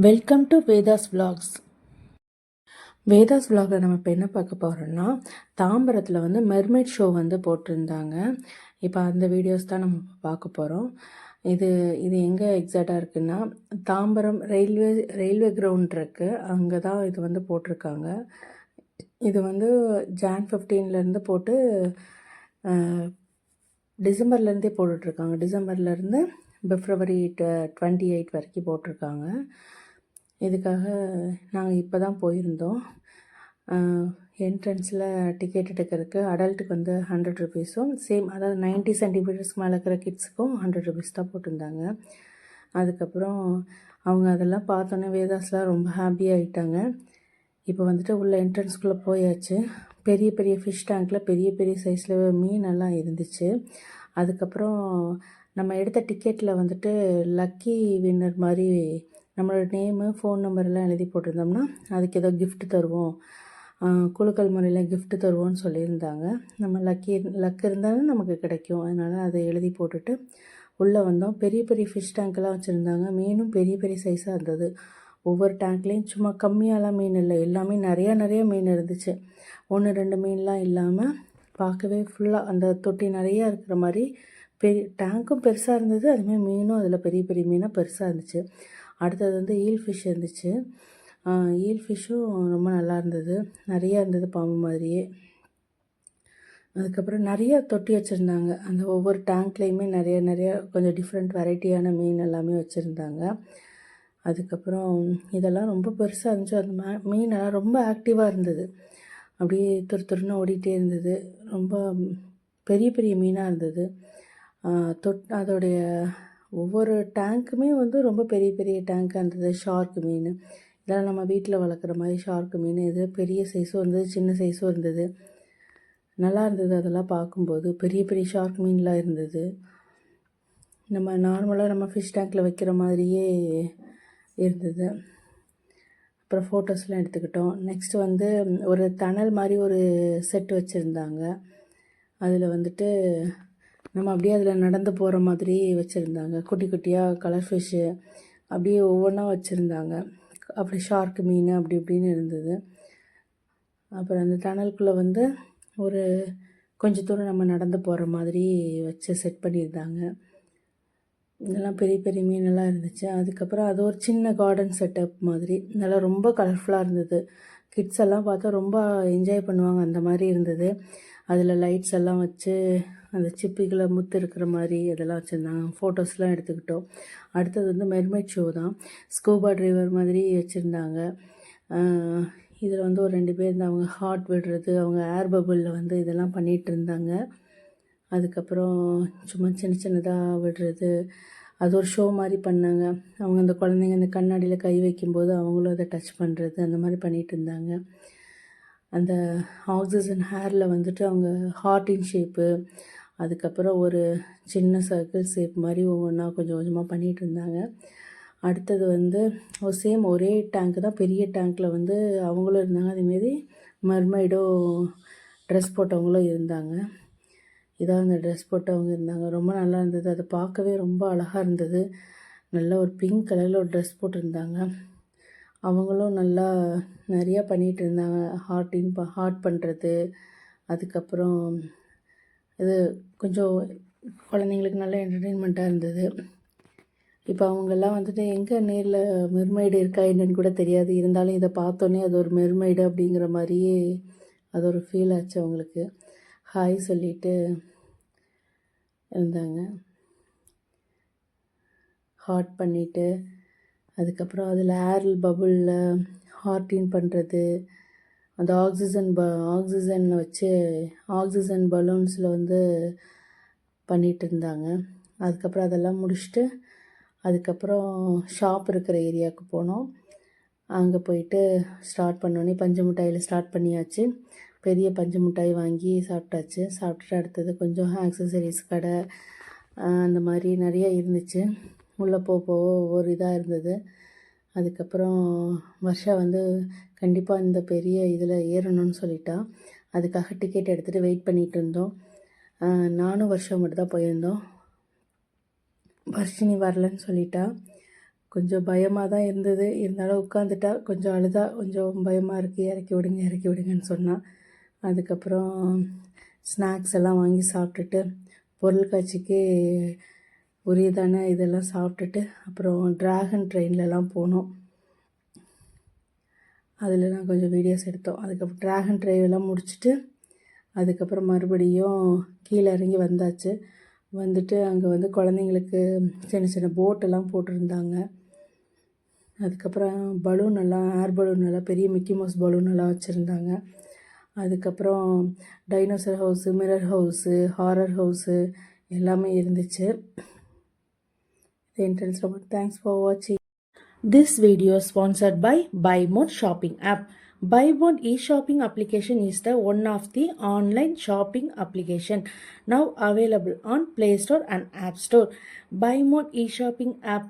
Welcome to Veda's vlogs. Veda's vlogல நம்ம இப்போ என்ன பார்க்க போகிறோம்னா, தாம்பரத்தில் வந்து மெர்மைட் ஷோ வந்து போட்டிருந்தாங்க. இப்போ அந்த வீடியோஸ் தான் நம்ம பார்க்க போகிறோம். இது இது எங்கே எக்ஸாக்டாக இருக்குன்னா, தாம்பரம் ரயில்வே கிரவுண்ட் இருக்குது, அங்கே தான் இது வந்து போட்டிருக்காங்க. இது வந்து Jan 15லேருந்து போட்டு டிசம்பர்லேருந்தே போட்டுட்ருக்காங்க. டிசம்பர்லேருந்து February 28 வரைக்கும் போட்டிருக்காங்க. இதுக்காக நாங்கள் இப்போ தான் போயிருந்தோம். என்ட்ரன்ஸில் டிக்கெட் எடுக்கிறதுக்கு அடல்ட்டுக்கு வந்து 100 ருபீஸும், சேம் அதாவது 90 சென்டிமீட்டர்ஸ்க்கு மேலே இருக்கிற கிட்ஸுக்கும் 100 ருபீஸ் தான் போட்டிருந்தாங்க. அதுக்கப்புறம் அவங்க அதெல்லாம் பார்த்தோன்னே வேதாஸ்லாம் ரொம்ப ஹாப்பியாகிட்டாங்க. இப்போ வந்துட்டு உள்ள என்ட்ரன்ஸ்குள்ளே போயாச்சு. பெரிய பெரிய ஃபிஷ் டேங்க்கில் பெரிய பெரிய சைஸில் மீனெல்லாம் இருந்துச்சு. அதுக்கப்புறம் நம்ம எடுத்த டிக்கெட்டில் வந்துட்டு லக்கி வின்னர் மாதிரி நம்மளோட நேமு, ஃபோன் நம்பர்லாம் எழுதி போட்டிருந்தோம்னா அதுக்கு ஏதோ கிஃப்ட் தருவோம், குலுக்கல் முறையில் கிஃப்ட் தருவோம்னு சொல்லியிருந்தாங்க. நம்ம லக் இருந்தாலும் நமக்கு கிடைக்கும், அதனால் அதை எழுதி போட்டுட்டு உள்ளே வந்தோம். பெரிய பெரிய ஃபிஷ் டேங்க்கெல்லாம் வச்சுருந்தாங்க. மீனும் பெரிய பெரிய சைஸாக இருந்தது. ஒவ்வொரு டேங்க்லேயும் சும்மா கம்மியாலாம் மீன் இல்லை, எல்லாமே நிறையா மீன் இருந்துச்சு. 1-2 மீன்லாம் இல்லாமல் பார்க்கவே ஃபுல்லாக அந்த தொட்டி நிறையா இருக்கிற மாதிரி பெரிய டேங்க்கும் பெருசாக இருந்தது. அதுமாதிரி மீனும் அதில் பெரிய பெரிய மீனாக பெருசாக இருந்துச்சு. அடுத்தது வந்து ஈல் ஃபிஷ் இருந்துச்சு. ஈல் ஃபிஷ்ஷும் ரொம்ப நல்லா இருந்தது, நிறையா இருந்தது பாம்பு மாதிரியே. அதுக்கப்புறம் நிறையா தொட்டி வச்சுருந்தாங்க. அந்த ஒவ்வொரு டேங்க்லேயுமே நிறைய கொஞ்சம் டிஃப்ரெண்ட் வெரைட்டியான மீன் எல்லாமே வச்சுருந்தாங்க. அதுக்கப்புறம் இதெல்லாம் ரொம்ப பெருசாக இருந்துச்சு. அந்த மீனெல்லாம் ரொம்ப ஆக்டிவாக இருந்தது, அப்படியே துருன்னு ஓடிட்டே இருந்தது. ரொம்ப பெரிய பெரிய மீனாக இருந்தது. அதோடைய ஒவ்வொரு டேங்க்குமே வந்து ரொம்ப பெரிய பெரிய டேங்காக இருந்தது. ஷார்க் மீன், இதெல்லாம் நம்ம வீட்டில் வளர்க்குற மாதிரி ஷார்க் மீன், இது பெரிய சைஸும் இருந்தது, சின்ன சைஸும் இருந்தது. நல்லா இருந்தது அதெல்லாம் பார்க்கும்போது. பெரிய பெரிய ஷார்க் மீன்லாம் இருந்தது. நம்ம நார்மலாக நம்ம ஃபிஷ் டேங்க்கில் வைக்கிற மாதிரியே இருந்தது. அப்புறம் ஃபோட்டோஸ்லாம் எடுத்துக்கிட்டோம். நெக்ஸ்ட்டு வந்து ஒரு டனல் மாதிரி ஒரு செட் வச்சுருந்தாங்க. அதில் வந்துட்டு நம்ம அப்படியே அதில் நடந்து போகிற மாதிரி வச்சுருந்தாங்க. குட்டி குட்டியாக கலர் ஃபிஷ்ஷு அப்படியே ஒவ்வொன்றா வச்சுருந்தாங்க. அப்படி ஷார்க் மீன் அப்படி இப்படின்னு இருந்தது. அப்புறம் அந்த டனலுக்குள்ளே வந்து ஒரு கொஞ்சம் தூரம் நம்ம நடந்து போகிற மாதிரி வச்சு செட் பண்ணியிருந்தாங்க. இதெல்லாம் பெரிய பெரிய மீனெல்லாம் இருந்துச்சு. அதுக்கப்புறம் அது ஒரு சின்ன கார்டன் செட்டப் மாதிரி நல்லா ரொம்ப கலர்ஃபுல்லாக இருந்தது. கிட்ஸ் எல்லாம் பார்த்தா ரொம்ப என்ஜாய் பண்ணுவாங்க, அந்த மாதிரி இருந்தது. அதில் லைட்ஸ் எல்லாம் வச்சு அந்த சிப்பிகளை முத்து இருக்கிற மாதிரி அதெல்லாம் வச்சுருந்தாங்க. ஃபோட்டோஸ்லாம் எடுத்துக்கிட்டோம். அடுத்தது வந்து மெர்மைட் ஷோ தான். ஸ்கூபா ட்ரைவர் மாதிரி வச்சுருந்தாங்க. இதில் வந்து ஒரு 2 பேர் இருந்தாங்க. அவங்க ஹார்ட் விடுறது, அவங்க ஏர் பபுளில் வந்து இதெல்லாம் பண்ணிகிட்டு இருந்தாங்க. அதுக்கப்புறம் சும்மா சின்னதாக விடுறது, அது ஒரு ஷோ மாதிரி பண்ணாங்க. அவங்க அந்த குழந்தைங்க அந்த கண்ணாடியில் கை வைக்கும்போது அவங்களும் அதை டச் பண்ணுறது, அந்த மாதிரி பண்ணிகிட்டு இருந்தாங்க. அந்த ஆக்சிஜன் ஹேரில் வந்துட்டு அவங்க ஹார்ட்டின் ஷேப்பு, அதுக்கப்புறம் ஒரு சின்ன சர்க்கிள் ஷேப் மாதிரி ஒவ்வொன்றா கொஞ்சம் கொஞ்சமாக பண்ணிகிட்டு இருந்தாங்க. அடுத்தது வந்து சேம் ஒரே டேங்க்கு தான், பெரிய டேங்க்கில் வந்து அவங்களும் இருந்தாங்க. அதேமாரி மர்மைடும் ட்ரெஸ் போட்டவங்களும் இருந்தாங்க. இதான் அந்த ட்ரெஸ் போட்டவங்க இருந்தாங்க. ரொம்ப நல்லா இருந்தது, அதை பார்க்கவே ரொம்ப அழகாக இருந்தது. நல்ல ஒரு பிங்க் கலரில் ஒரு ட்ரெஸ் போட்டிருந்தாங்க. அவங்களும் நல்லா நிறையா பண்ணிகிட்டு இருந்தாங்க. ஹார்ட் பண்ணுறது, அதுக்கப்புறம் இது கொஞ்சம் குழந்தைங்களுக்கு நல்ல என்டர்டெயின்மெண்ட்டாக இருந்தது. இப்போ அவங்கெல்லாம் வந்துட்டு எங்கே நேரில் மெர்மைடு இருக்கா என்னன்னு கூட தெரியாது, இருந்தாலும் இதை பார்த்தோன்னே அது ஒரு மெர்மைடு அப்படிங்கிற மாதிரியே அது ஒரு ஃபீல் ஆச்சு அவங்களுக்கு. ஹாய் சொல்லிட்டு இருந்தாங்க, ஹார்ட் பண்ணிவிட்டு. அதுக்கப்புறம் அதில் ஏர் பபுளில் ஹார்ட்டின் பண்ணுறது, அந்த ஆக்சிஜன் வச்சு ஆக்சிஜன் பலூன்ஸில் வந்து பண்ணிகிட்டு இருந்தாங்க. அதுக்கப்புறம் அதெல்லாம் முடிச்சுட்டு அதுக்கப்புறம் ஷாப் இருக்கிற ஏரியாவுக்கு போனோம். அங்கே போயிட்டு ஸ்டார்ட் பண்ணோன்னே பஞ்சு மிட்டாயில் ஸ்டார்ட் பண்ணியாச்சு. பெரிய பஞ்சு மிட்டாய் வாங்கி சாப்பிட்டாச்சு. சாப்பிட்டுட்டு அடுத்தது கொஞ்சம் ஆக்சசரிஸ் கடை அந்த மாதிரி நிறைய இருந்துச்சு. உள்ளே போக ஒவ்வொரு இதாக இருந்தது. அதுக்கப்புறம் வர்ஷா வந்து கண்டிப்பாக இந்த பெரிய இதில் ஏறணும்னு சொல்லிட்டா. அதுக்காக டிக்கெட் எடுத்துகிட்டு வெயிட் பண்ணிகிட்டு இருந்தோம். நானும் வர்ஷா மட்டும் தான் போயிருந்தோம். வர்ஷினி வரலன்னு சொல்லிட்டா. கொஞ்சம் பயமாக தான் இருந்தது. இருந்தாலும் உட்காந்துட்டா கொஞ்சம் அழுதா, கொஞ்சம் பயமாக இருக்குது, இறக்கி விடுங்க இறக்கி விடுங்கன்னு சொன்னா. அதுக்கப்புறம் ஸ்நாக்ஸ் எல்லாம் வாங்கி சாப்பிட்டுட்டு பொருட்காட்சிக்கு உரியதான இதெல்லாம் சாப்பிட்டுட்டு அப்புறம் ட்ராகன் ட்ரெயின்லலாம் போனோம். அதிலலாம் கொஞ்சம் வீடியோஸ் எடுத்தோம். அதுக்கப்புறம் ட்ராகன் ட்ரைவெல்லாம் முடிச்சுட்டு அதுக்கப்புறம் மறுபடியும் கீழே இறங்கி வந்தாச்சு. வந்துட்டு அங்கே வந்து குழந்தைங்களுக்கு சின்ன சின்ன போட்டெல்லாம் போட்டிருந்தாங்க. அதுக்கப்புறம் பலூன் எல்லாம் ஏர் பலூன் எல்லாம் பெரிய மிக்கி மவுஸ் பலூன் எல்லாம் வச்சுருந்தாங்க. அதுக்கப்புறம் dinosaur house, mirror house, horror house எல்லாமே இருந்துச்சு. என்ட்ரன்ஸ் ரொம்ப தேங்க்ஸ் ஃபார் வாட்சிங். This video is sponsored by BuyMode shopping app. BuyMode e-shopping application is the one of the online shopping application now available on Play Store and App Store. BuyMode e-shopping app